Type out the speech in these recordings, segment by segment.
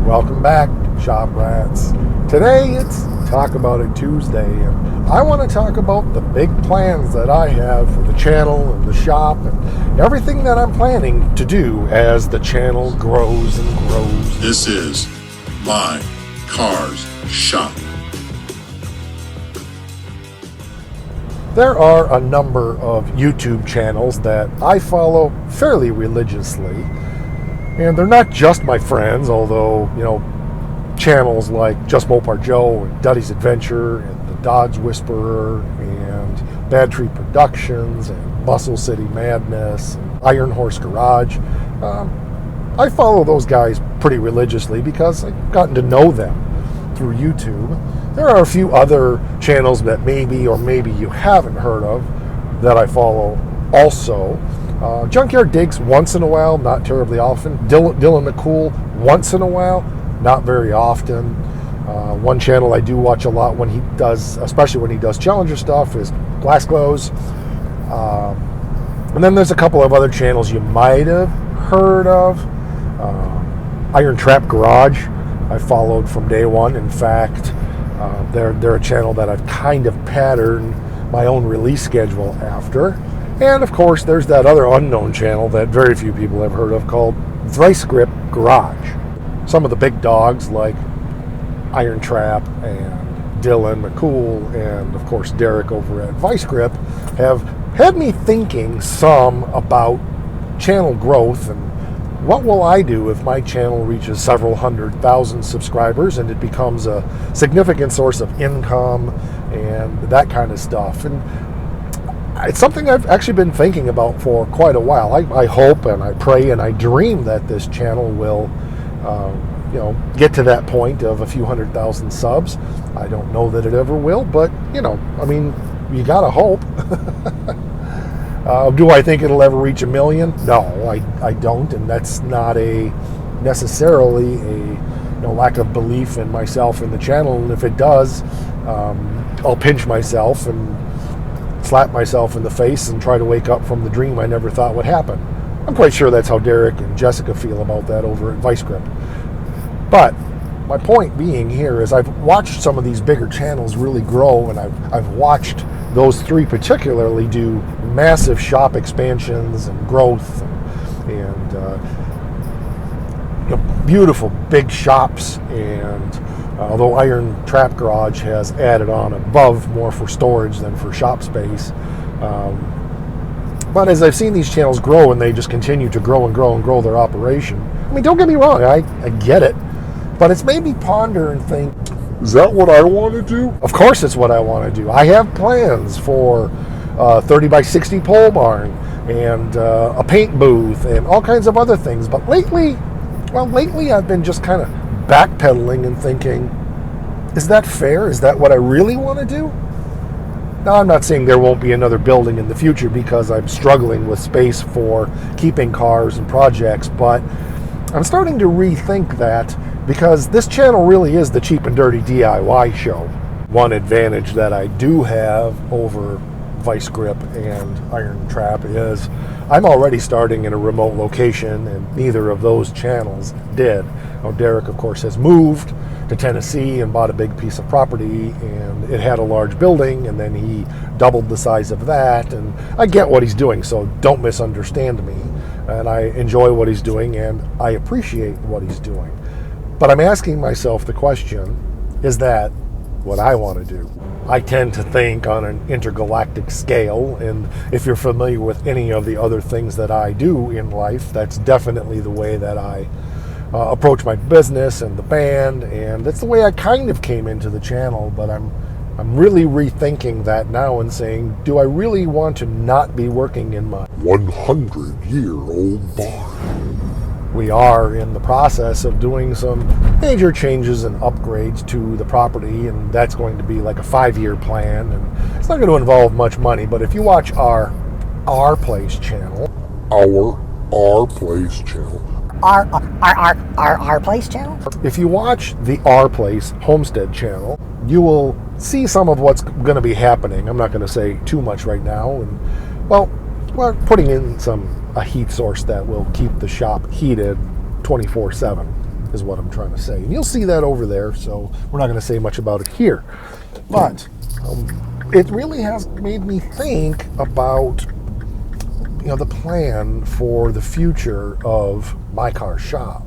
Welcome back, Shop Rats. Today it's Talk About It Tuesday, and I want to talk about the big plans that I have for the channel and the shop and everything that I'm planning to do as the channel grows and grows. This is My Cars Shop. There are a number of YouTube channels that I follow fairly religiously. And they're not just my friends, although, channels like Just Mopar Joe and Duddy's Adventure and The Dodge Whisperer and Bad Tree Productions and Muscle City Madness and Iron Horse Garage. I follow those guys pretty religiously because I've gotten to know them through YouTube. There are a few other channels that maybe you haven't heard of that I follow also. Junkyard Digs once in a while, not terribly often. Dylan McCool once in a while, not very often. One channel I do watch a lot when he does, especially when he does Challenger stuff, is Glass Glows. And then there's a couple of other channels you might have heard of. Iron Trap Garage, I followed from day one. In fact, they're a channel that I've kind of patterned my own release schedule after. And of course, there's that other unknown channel that very few people have heard of called Vice Grip Garage. Some of the big dogs like Iron Trap and Dylan McCool and of course Derek over at Vice Grip have had me thinking some about channel growth and what will I do if my channel reaches several 100,000 subscribers and it becomes a significant source of income and that kind of stuff. And it's something I've actually been thinking about for quite a while. I hope and I pray and I dream that this channel will, get to that point of a few 100,000 subs. I don't know that it ever will, but, you gotta hope. Do I think it'll ever reach 1 million? No, I don't, and that's not necessarily a lack of belief in myself and the channel. And if it does, I'll pinch myself and slap myself in the face and try to wake up from the dream I never thought would happen. I'm quite sure that's how Derek and Jessica feel about that over at Vice Grip. But my point being here is I've watched some of these bigger channels really grow, and I've watched those three particularly do massive shop expansions and growth and beautiful big shops. And although Iron Trap Garage has added on above more for storage than for shop space. But as I've seen these channels grow and they just continue to grow and grow and grow their operation, don't get me wrong, I get it. But it's made me ponder and think, is that what I want to do? Of course it's what I want to do. I have plans for 30 by 60 pole barn and a paint booth and all kinds of other things. But lately I've been just kind of backpedaling and thinking, is that fair? Is that what I really want to do? Now, I'm not saying there won't be another building in the future because I'm struggling with space for keeping cars and projects, but I'm starting to rethink that because this channel really is the cheap and dirty DIY show. One advantage that I do have over Vice Grip and Iron Trap is I'm already starting in a remote location, and neither of those channels did. Now, Derek, of course, has moved to Tennessee and bought a big piece of property, and it had a large building, and then he doubled the size of that, and I get what he's doing, so don't misunderstand me. And I enjoy what he's doing, and I appreciate what he's doing. But I'm asking myself the question, is that what I want to do? I tend to think on an intergalactic scale, and if you're familiar with any of the other things that I do in life, that's definitely the way that I approach my business and the band, and that's the way I kind of came into the channel. But I'm really rethinking that now and saying, do I really want to not be working in my 100-year-old barn? We are in the process of doing some major changes and upgrades to the property, and that's going to be like a 5-year plan, and it's not going to involve much money. But if you watch our Place channel, our Place channel. Our Place channel? If you watch the Our Place Homestead channel, you will see some of what's going to be happening. I'm not going to say too much right now. And we're putting in a heat source that will keep the shop heated 24/7. is what I'm trying to say. And you'll see that over there, so we're not going to say much about it here. But it really has made me think about the plan for the future of My Car Shop.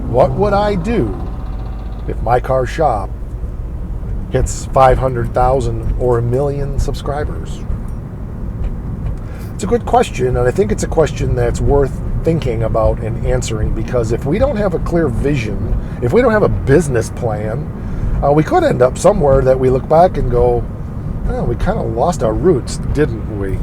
What would I do if My Car Shop hits 500,000 or 1 million subscribers? It's a good question, and I think it's a question that's worth thinking about and answering, because if we don't have a clear vision, if we don't have a business plan, we could end up somewhere that we look back and go, oh, we kind of lost our roots, didn't we?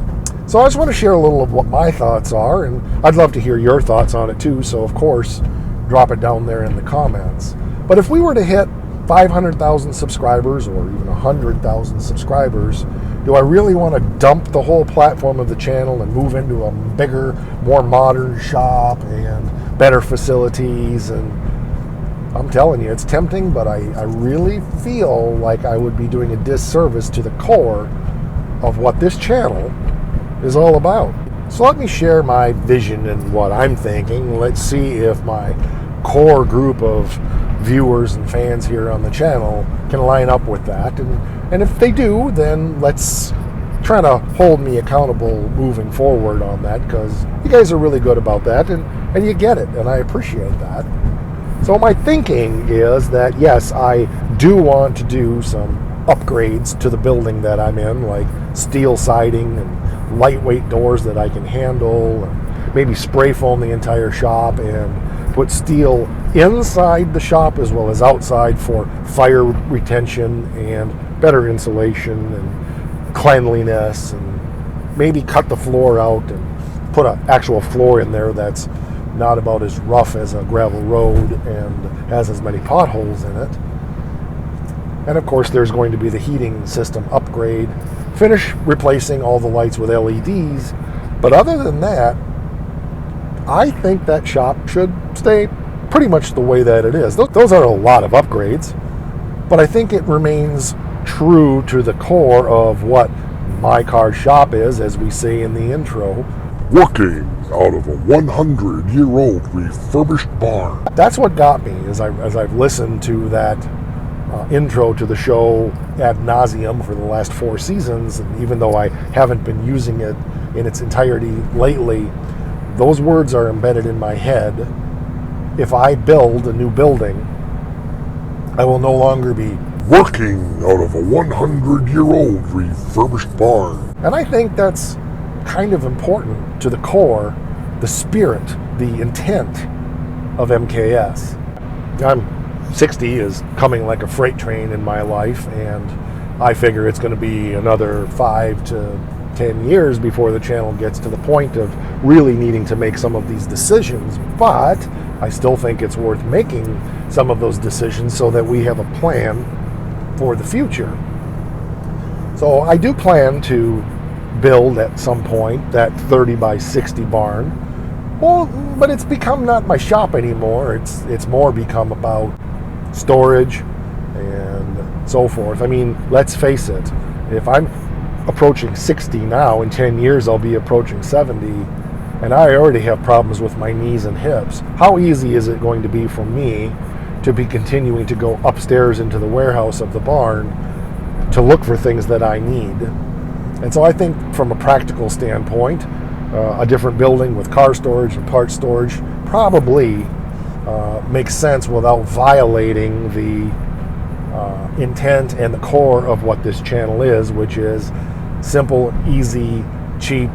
So I just want to share a little of what my thoughts are, and I'd love to hear your thoughts on it too, so of course, drop it down there in the comments. But if we were to hit 500,000 subscribers or even 100,000 subscribers, do I really want to dump the whole platform of the channel and move into a bigger, more modern shop and better facilities? And I'm telling you, it's tempting, but I really feel like I would be doing a disservice to the core of what this channel is all about. So let me share my vision and what I'm thinking. Let's see if my core group of viewers and fans here on the channel can line up with that. And if they do, then let's try to hold me accountable moving forward on that, because you guys are really good about that, and you get it, and I appreciate that. So my thinking is that, yes, I do want to do some upgrades to the building that I'm in, like steel siding and lightweight doors that I can handle, and maybe spray foam the entire shop and put steel inside the shop as well as outside for fire retention and better insulation and cleanliness, and maybe cut the floor out and put an actual floor in there that's not about as rough as a gravel road and has as many potholes in it. And of course, there's going to be the heating system upgrade, finish replacing all the lights with LEDs. But other than that, I think that shop should stay pretty much the way that it is. Those are a lot of upgrades, but I think it remains true to the core of what My Car Shop is, as we say in the intro. Working out of a 100-year-old refurbished barn. That's what got me as I've listened to that intro to the show ad nauseum for the last 4 seasons, and even though I haven't been using it in its entirety lately, those words are embedded in my head. If I build a new building, I will no longer be Working out of a 100-year-old refurbished barn. And I think that's kind of important to the core, the spirit, the intent of MKS. I'm 60 is coming like a freight train in my life, and I figure it's going to be another 5 to 10 years before the channel gets to the point of really needing to make some of these decisions. But I still think it's worth making some of those decisions so that we have a plan for the future. So I do plan to build at some point that 30 by 60 barn. Well, but it's become not my shop anymore. It's more become about storage and so forth. I mean, let's face it, if I'm approaching 60 now, in 10 years I'll be approaching 70, and I already have problems with my knees and hips. How easy is it going to be for me to be continuing to go upstairs into the warehouse of the barn to look for things that I need? And so I think from a practical standpoint, a different building with car storage and part storage probably makes sense without violating the intent and the core of what this channel is, which is simple, easy, cheap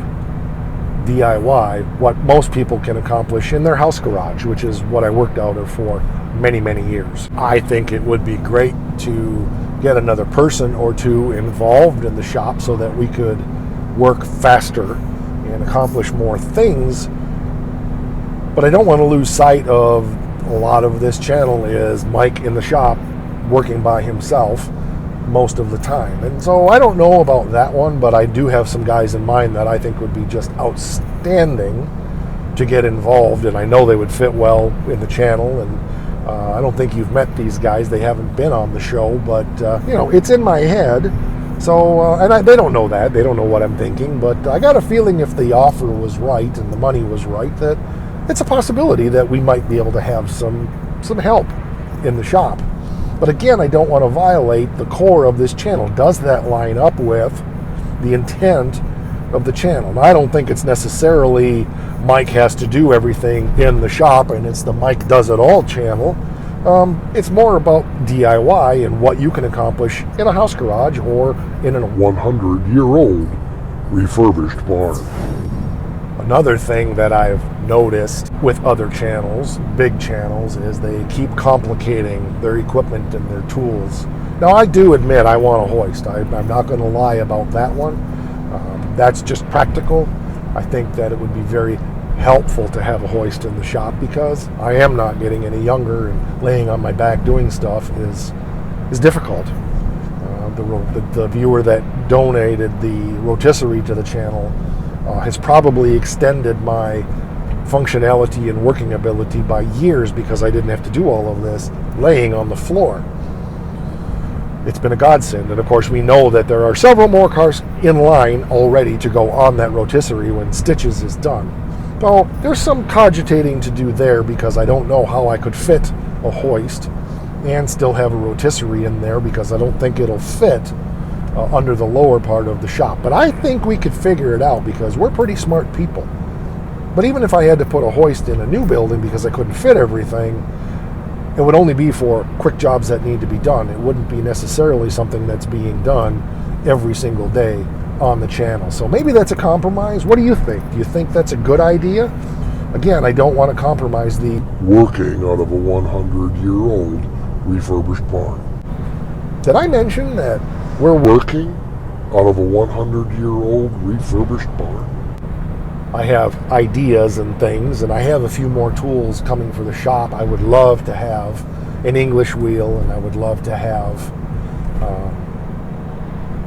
DIY, what most people can accomplish in their house garage, which is what I worked out of for many, many years. I think it would be great to get another person or two involved in the shop so that we could work faster and accomplish more things. But I don't want to lose sight of a lot of this channel is Mike in the shop working by himself most of the time. And so I don't know about that one, but I do have some guys in mind that I think would be just outstanding to get involved, and I know they would fit well in the channel. And I don't think you've met these guys. They haven't been on the show, but it's in my head. So, and they don't know that. They don't know what I'm thinking, but I got a feeling if the offer was right and the money was right, that it's a possibility that we might be able to have some some help in the shop. But again, I don't want to violate the core of this channel. Does that line up with the intent of the channel? And I don't think it's necessarily Mike has to do everything in the shop and it's the Mike Does It All channel. It's more about DIY and what you can accomplish in a house garage or in a 100-year-old refurbished barn. Another thing that I've noticed with other channels, big channels, is they keep complicating their equipment and their tools. Now, I do admit I want a hoist. I'm not going to lie about that one. That's just practical. I think that it would be very helpful to have a hoist in the shop because I am not getting any younger, and laying on my back doing stuff is difficult. The viewer that donated the rotisserie to the channel has probably extended my functionality and working ability by years because I didn't have to do all of this laying on the floor. It's been a godsend, and of course we know that there are several more cars in line already to go on that rotisserie when Stitches is done. So there's some cogitating to do there because I don't know how I could fit a hoist and still have a rotisserie in there because I don't think it'll fit under the lower part of the shop. But I think we could figure it out because we're pretty smart people. But even if I had to put a hoist in a new building because I couldn't fit everything, it would only be for quick jobs that need to be done. It wouldn't be necessarily something that's being done every single day on the channel. So maybe that's a compromise. What do you think? Do you think that's a good idea? Again, I don't want to compromise the working out of a 100-year-old refurbished barn. Did I mention that we're Working out of a 100-year-old refurbished barn? I have ideas and things, and I have a few more tools coming for the shop. I would love to have an English wheel, and I would love to have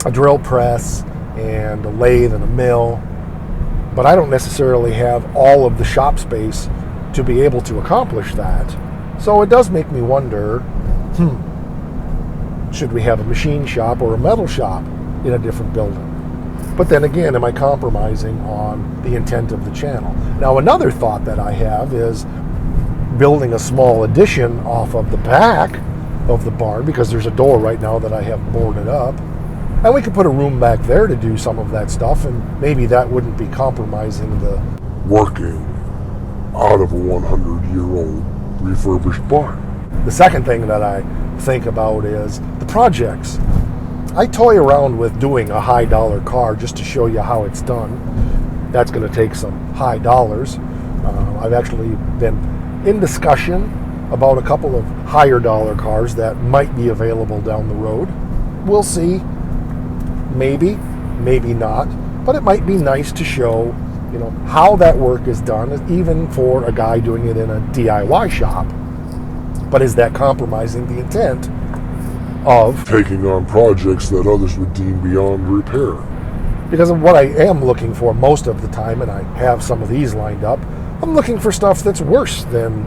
a drill press and a lathe and a mill, but I don't necessarily have all of the shop space to be able to accomplish that. So it does make me wonder, should we have a machine shop or a metal shop in a different building? But then again, am I compromising on the intent of the channel? Now, another thought that I have is building a small addition off of the back of the barn because there's a door right now that I have boarded up. And we could put a room back there to do some of that stuff, and maybe that wouldn't be compromising the Working out of a 100-year-old refurbished barn. The second thing that I think about is the projects. I toy around with doing a high dollar car just to show you how it's done. That's going to take some high dollars. I've actually been in discussion about a couple of higher dollar cars that might be available down the road. We'll see. Maybe, maybe not. But it might be nice to show, how that work is done, even for a guy doing it in a DIY shop. But is that compromising the intent of taking on projects that others would deem beyond repair? Because of what I am looking for most of the time, and I have some of these lined up, I'm looking for stuff that's worse than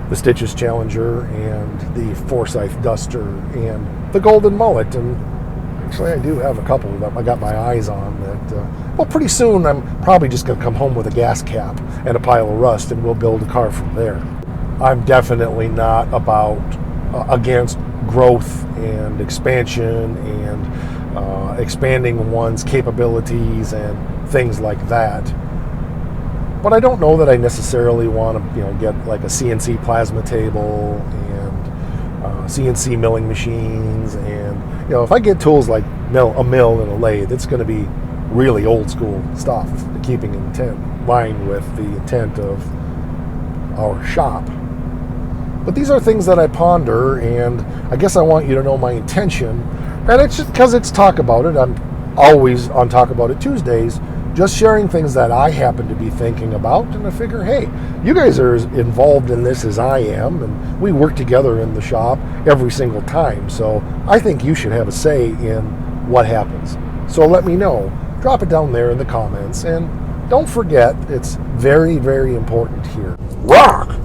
the Stitches Challenger and the Forsyth Duster and the Golden Mullet. And actually I do have a couple that I got my eyes on that, pretty soon I'm probably just going to come home with a gas cap and a pile of rust and we'll build a car from there. I'm definitely not about against growth and expansion and expanding one's capabilities and things like that. But I don't know that I necessarily want to, get like a CNC plasma table and CNC milling machines. And if I get tools like a mill and a lathe, it's going to be really old school stuff, keeping in line with the intent of our shop. But these are things that I ponder, and I guess I want you to know my intention. And it's just because it's Talk About It. I'm always on Talk About It Tuesdays, just sharing things that I happen to be thinking about. And I figure, hey, you guys are as involved in this as I am, and we work together in the shop every single time. So I think you should have a say in what happens. So let me know. Drop it down there in the comments. And don't forget, it's very, very important here. Rock!